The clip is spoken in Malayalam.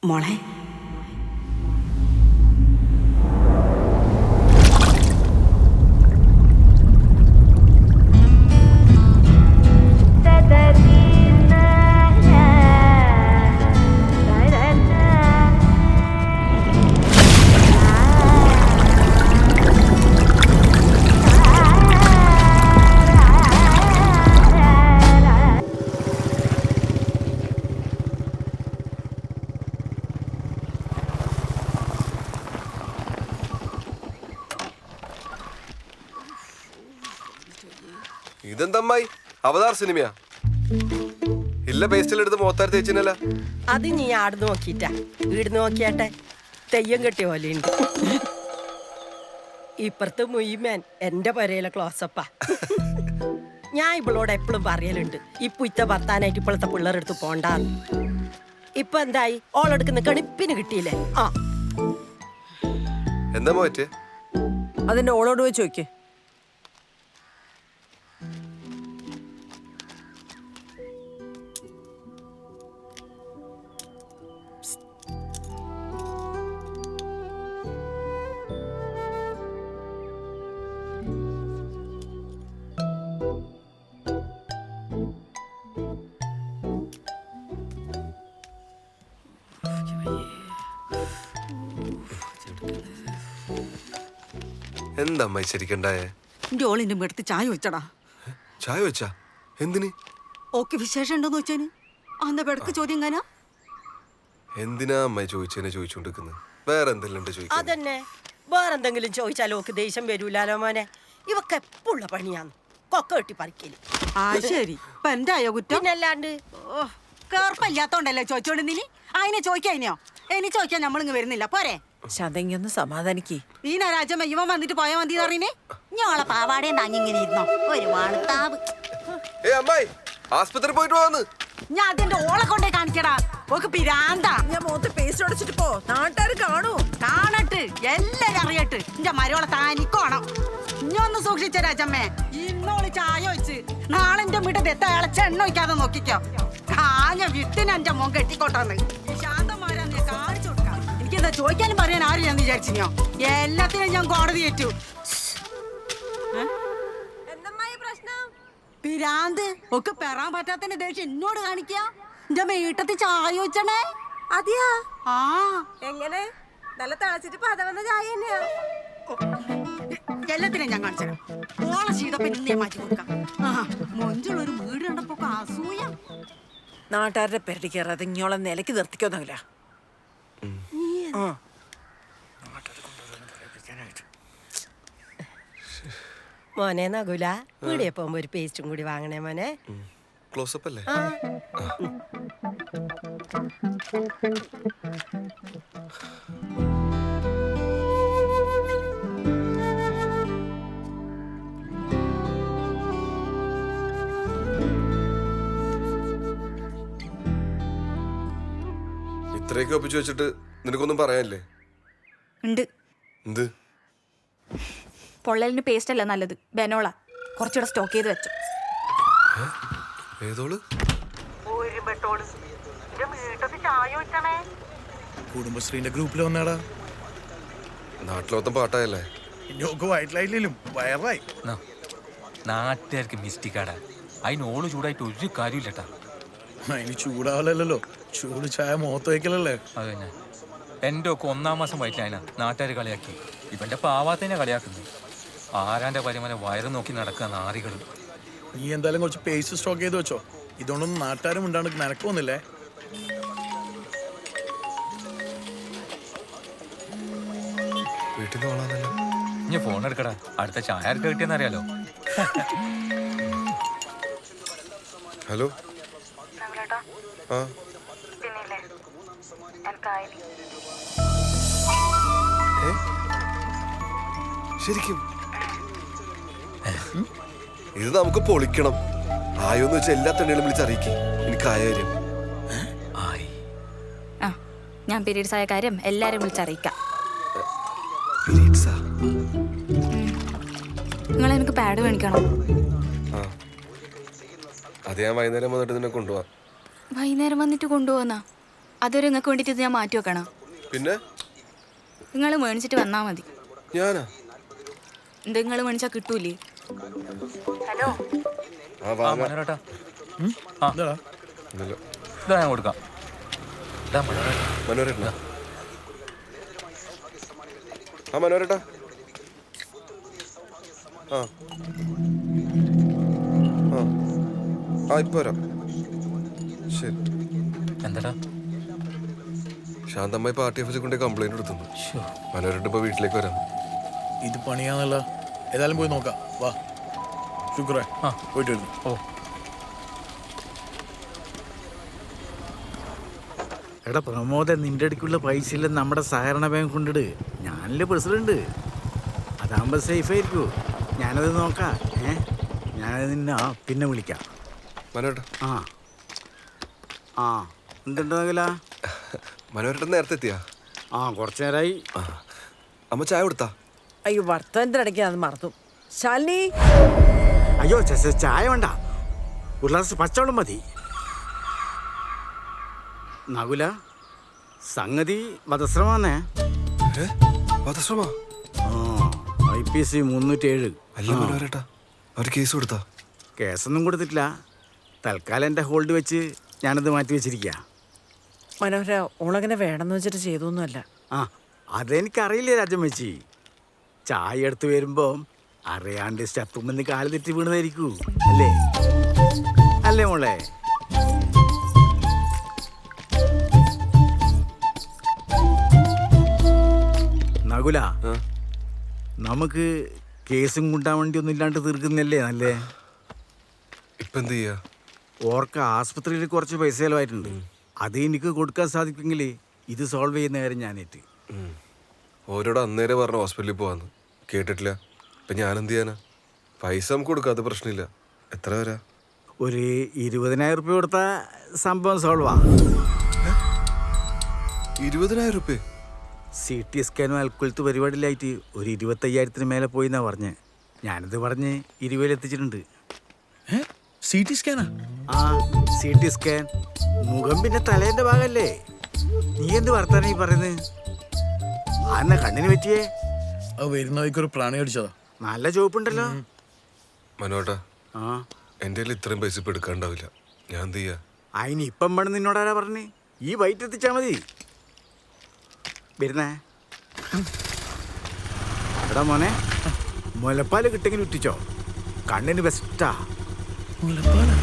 മോളെ ഇതെന്തമ്മായി അവതാർ സിനിമയാ? ഇല്ല പേസ്റ്റിലെടുത്ത് മോത്താരി തേച്ചിനല്ല. അത് നീ ആട് നോക്കിട്ടാ വീട് നോക്കിയാട്ടെ തെയ്യം കെട്ടിയ പോലെയുണ്ട്. ഇപ്പുറത്ത് മുയ്മേൻ എന്റെ പരയിലെ ക്ലോസപ്പാ. ഞാൻ ഇവളോട് എപ്പോഴും പറയലുണ്ട് ഇപ്പൊ ഇത്ത ഭർത്താനായിട്ട് ഇപ്പോഴത്തെ പിള്ളേരെടുത്ത് പോണ്ടാന്ന്. ഇപ്പൊ എന്തായി? ഓളെടുക്കുന്ന കണിപ്പിന് കിട്ടിയില്ലേ? ആ എന്താ പറ്റേ? അതിന്റെ ഓളോട് പോയി ചോദിക്കേ. എന്താ അമ്മായി ശരിക്കണ്ടായേ? എന്റെ ഓളിന്റെ അടുത്ത് ചായ വെച്ചടാ. ചായ വെച്ചാ എന്തിന്? ഓക്കെ വിശേഷം ഉണ്ടോന്ന് വെച്ചാന് അന്ന പെടക്ക് ചോദ്യം കാനാ. എന്തിനാ അമ്മായി ചോദിച്ചതിനെ ചോദിച്ചോണ്ടിരിക്കുന്നത്? വേറെ എന്തെല്ലാം ചോദിക്കുന്നത്? അതന്നെ, വേറെന്തെങ്കിലും ചോദിച്ചാലോ ഓക്ക് ദേഷ്യം വരൂലാലോ മോനെ. ഇവക്ക് എപ്പോഴുള്ള പണിയാന്ന് കൊക്ക കെട്ടി പറിക്കല്. ആ ശരി, ഇപ്പൊ എന്റെ ആയോ കുറ്റം? പിന്നല്ലാണ്ട് കേർപ്പല്ലാത്തോണ്ടല്ലേ ചോദിച്ചോണ്ട് നീ അതിനെ ചോദിക്കാനോ? ഇനി ചോദിക്കാൻ നമ്മളിങ്ങ് വരുന്നില്ല പോരെ. ശതങ്ങൊന്ന് സമാധാനിക്കേ. ഈ രാജമ്മ ഇവൻ വന്നിട്ട് പോയാ മതി അറിയണേ. ഞാളെ പാവാടേം താങ്ങിങ്ങനെ ഇരുന്നോ ഒരു വാണത്താവ്. അമ്മായി ആസ്പത്രി പോയിട്ട് പോവാന്ന്. ഞാൻ അതിന്റെ ഓളെ കൊണ്ടേ കാണിക്കടാ. ഓക്ക് പിരാന്താ. ഞാൻ മുഖത്ത് പേസ്റ്റ് അടച്ചിട്ട് പോ, നാട്ടുകാർ കാണൂ. കാണട്ട് എല്ലാരും അറിയട്ട്. എന്റെ മരോളെ താനിക്കോണം. ഇഞ്ഞൊന്ന് സൂക്ഷിച്ച രാജമ്മേ. ഇന്നോള് ചായ വെച്ച് നാളെ എന്റെ വീട്ടിൽ എത്ത ഇളച്ച എണ്ണ വയ്ക്കാതെ നോക്കിക്കോ. കാഞ്ഞ വിട്ടിന് എന്റെ മോൻ കെട്ടിക്കോട്ടാന്ന് ശാന്തമാരാന്ന് ഞാൻ കാണിച്ചു കൊടുക്കാം. എനിക്കെന്താ ചോദിക്കാനും പറയാൻ ആരും ഞാൻ വിചാരിച്ചിനോ? എല്ലാത്തിനും ഞാൻ കോടതി ഏറ്റു. പിരാന്ത് ഒക്കെ പെറാൻ പറ്റാത്തതിന്റെ ദേഷ്യം എന്നോട് കാണിക്ക. എന്റെ വീട്ടത്തിൽ ചായ വെച്ചണേ. അതെയാ? ആ എങ്ങനെ? നല്ല തിളച്ചിട്ട് പതവന്ന ചായ തന്നെയാ. എല്ലാത്തിനും ഞാൻ കാണിച്ചു. ഓളെ ശീതപ്പൻ ഞാൻ മാറ്റി കൊടുക്കാം. മൊഞ്ചുള്ളൊരു വീട് കണ്ടപ്പോ അസൂയ. നാട്ടുകാരുടെ പെരടി കയറാതെ ഇങ്ങോളെ നിലയ്ക്ക് നിർത്തിക്കൊന്നുമില്ല. മോനെ നകുല വീടിയെ പോകുമ്പോ ഒരു പേസ്റ്റും കൂടി വാങ്ങണേ മോനെ. ക്ലോസപ്പ് അല്ലേ? ഇത്രയൊക്കെ ഒപ്പിച്ചു വെച്ചിട്ട് നിനക്കൊന്നും പറയാനില്ലേ? ഉണ്ട്. എന്ത്? പൊള്ളലിന് പേസ്റ്റ് അല്ല നല്ലത്, ബെനോള. കുറച്ചുകൂടെ സ്റ്റോക്ക് ചെയ്ത് വെച്ചു. ഏതോള്? കുടുംബശ്രീന്റെ ഗ്രൂപ്പിൽ വന്നാടാ. നാട്ടിലൊത്തം പാട്ടായല്ലേ? ഇനിയൊക്കെ വയറ്റിലായില്ലേലും വയറായി. നാട്ടുകാർക്ക് മിസ്റ്റേക്കാടാ. അതിന് ഓള് ചൂടായിട്ട് ഒരു കാര്യമില്ലട്ടാ. അതിന് ചൂടാവലല്ലോ, ചൂട് ചായ മുഖത്ത് വയ്ക്കലല്ലേ. അത് തന്നെ. എൻ്റെ ഒക്കെ 1-ാം മാസം വയറ്റിലായന നാട്ടുകാർ കളിയാക്കി. ഇവന്റെ പാവാത്തന്നെ കളിയാക്കുന്നു. ആരാന്റെ പരിമനെ വയറ് നോക്കി നടക്കുക നാറികൾ. നീ എന്തായാലും കുറച്ച് പേസ്റ്റ് സ്റ്റോക്ക് ചെയ്ത് വെച്ചോ. ഇതുകൊണ്ടൊന്നും നാട്ടുകാരും ഉണ്ടാണ്ട് നിനക്കൊന്നില്ലേ. വീട്ടിൽ നിന്ന് ഇനി ഫോൺ എടുക്കടാ, അടുത്ത ചായ ആർക്ക് കിട്ടിയെന്നറിയാലോ. ഹലോ. ആ ശരിക്കും ഇത് നമുക്ക് പൊളിക്കണം. ആയോന്ന് വെച്ചാൽ എല്ലാ തണ്ണികളും വിളിച്ചറിയിക്കും. എനിക്കായ കാര്യം ആ, ഞാൻ പീരീഡ്സ് ആയ കാര്യം എല്ലാരും വിളിച്ചറിയിക്കാം. നിങ്ങൾ എനിക്ക് പാഡ് മേടിക്കണം. അത് ഞാൻ വൈകുന്നേരം വന്നിട്ട് നിന്നെ കൊണ്ടുപോവാം. വൈകുന്നേരം വന്നിട്ട് കൊണ്ടുപോകുന്ന അതൊരു നിങ്ങൾക്ക് വേണ്ടിയിട്ട് ഇത് ഞാൻ മാറ്റി വെക്കണം. പിന്നെ നിങ്ങൾ മേടിച്ചിട്ട് വന്നാൽ മതി. ഞാനാ എന്താ നിങ്ങൾ മേടിച്ചാൽ കിട്ടൂലേ? ആ വാങ്ങാം. മനോരേട്ടാ എന്താടാ ഇന്നലെ ഇതാ ഞാൻ കൊടുക്കാം. ഇതാ മനോരേട്ടാ. മനോരേട്ടനാ? ആ മനോരേട്ടാ. ആ ആ ആ ഇപ്പൊ വരാം. ശരി. എന്താടാ? ശാന്തമ്മായി പാർട്ടി ഓഫീസിൽ കൊണ്ട് കംപ്ലൈന്റ് കൊടുത്തു. മനോരേട്ടൻ ഇപ്പൊ വീട്ടിലേക്ക് വരാം. ഇത് പണിയാന്നല്ല. ഏതായാലും പോയി നോക്കാം. വാ ശുക്രേ. ആ. പോയിട്ട് വരുന്നു. ഓ എടാ പ്രമോദ, നിന്റെ അടുക്കുള്ള പൈസ ഇല്ലെന്ന് നമ്മുടെ സഹകരണ ബാങ്ക് കൊണ്ടിട്. ഞാനല്ലേ പ്രസിഡന്റ്. അതാകുമ്പോൾ സേഫ് ആയിരിക്കൂ. ഞാനത് നോക്കാം. ഞാനത് നിന്നെ പിന്നെ വിളിക്കാം. മനോരേട്ടാ. ആ ആ എന്തുണ്ടാകില്ല? മനോരേട്ടൻ നേരത്തെ എത്തിയാ? ആ കുറച്ചു നേരമായി. ആ അമ്മ ചായ കൊടുത്താ? അയ്യോ വർത്തമാനത്തിന്റെ ഇടയ്ക്ക് അത് മറന്നു. ശാലിനി അയ്യോ ചായ വേണ്ട, ഒരു ഗ്ലാസ് പച്ചവെള്ളം മതി. നകുല, സംഗതി വധശ്രമാന്നേ. വധശ്രമ? IPC 307. അല്ല മനോരേട്ടാ, അവർ കേസ് കൊടുത്താ? കേസൊന്നും കൊടുത്തിട്ടില്ല. തൽക്കാലം എൻ്റെ ഹോൾഡ് വെച്ച് ഞാനത് മാറ്റി വെച്ചിരിക്കുക. മനോഹര ഓളങ്ങനെ വേണമെന്ന് വെച്ചിട്ട് ചെയ്തൊന്നുമല്ല. ആ അതെനിക്കറിയില്ലേ രാജമ്മച്ചി. ചായ എടുത്ത് വരുമ്പോൾ അറിയാണ്ട് സ്റ്റെപ്പുമെന്ന് കാല് തെറ്റി വീണതായിരിക്കൂ. അല്ലേ അല്ലേ മോളെ? നകുല, നമുക്ക് കേസും കൊണ്ടാൻ വേണ്ടി ഒന്നും ഇല്ലാണ്ട് തീർക്കുന്നല്ലേ നല്ലേ? ഇപ്പൊ എന്ത് ചെയ്യാ? ഓർക്ക് ആസ്പത്രിയിൽ കുറച്ച് പൈസ ചിലവായിട്ടുണ്ട്. അത് എനിക്ക് കൊടുക്കാൻ സാധിക്കുമെങ്കിൽ ഇത് സോൾവ് ചെയ്യുന്ന കാര്യം ഞാനേറ്റ്. ഓരോട് അന്നേരം പറഞ്ഞു ഹോസ്പിറ്റലിൽ പോവാന്ന്. കേട്ടിട്ടില്ല. ഇപ്പൊ ഞാൻ എന്ത് ചെയ്യാനാ? പൈസ നമുക്ക് കൊടുക്കാം, അത് പ്രശ്നമില്ല. എത്ര വരാ? ഒരു 20,000 രൂപ കൊടുത്താൽ സംഭവം സോൾവാ. 20,000 രൂപ? CT സ്കാനും അൽക്കുലത്ത് പരിപാടിയിലായിട്ട് ഒരു 25,000-ന് മേലെ പോയി എന്നാ പറഞ്ഞ്. ഞാനിത് പറഞ്ഞ് 20,000 എത്തിച്ചിട്ടുണ്ട്. CT സ്കാനാ? ആ CT സ്കാൻ. മുഖം പിന്നെ തലേന്റെ ഭാഗല്ലേ. നീ എന്ത് വർത്താനം ഈ പറയുന്നത്? ആന്നാ കണ്ണിന് പറ്റിയേ? അത് വരുന്ന വഴിക്കൊരു പ്രാണി അടിച്ചതാ. നല്ല ചോപ്പുണ്ടല്ലോ. മനോട്ടാ, ആ എൻ്റെ കയ്യിൽ ഇത്രയും പൈസ ഇപ്പൊ എടുക്കാണ്ടാവില്ല. ഞാൻ എന്ത് ചെയ്യാ? അതിന് ഇപ്പം വേണം നിന്നോടാരാ പറഞ്ഞ്? ഈ വൈറ്റ് എത്തിച്ചാ മതി. വരുന്നേ എടാ മോനെ, മുലപ്പാല് കിട്ടെങ്കിലും ഇട്ടിച്ചോ. കണ്ണിന് ബെസ്റ്റാ. മുലപ്പാലാ?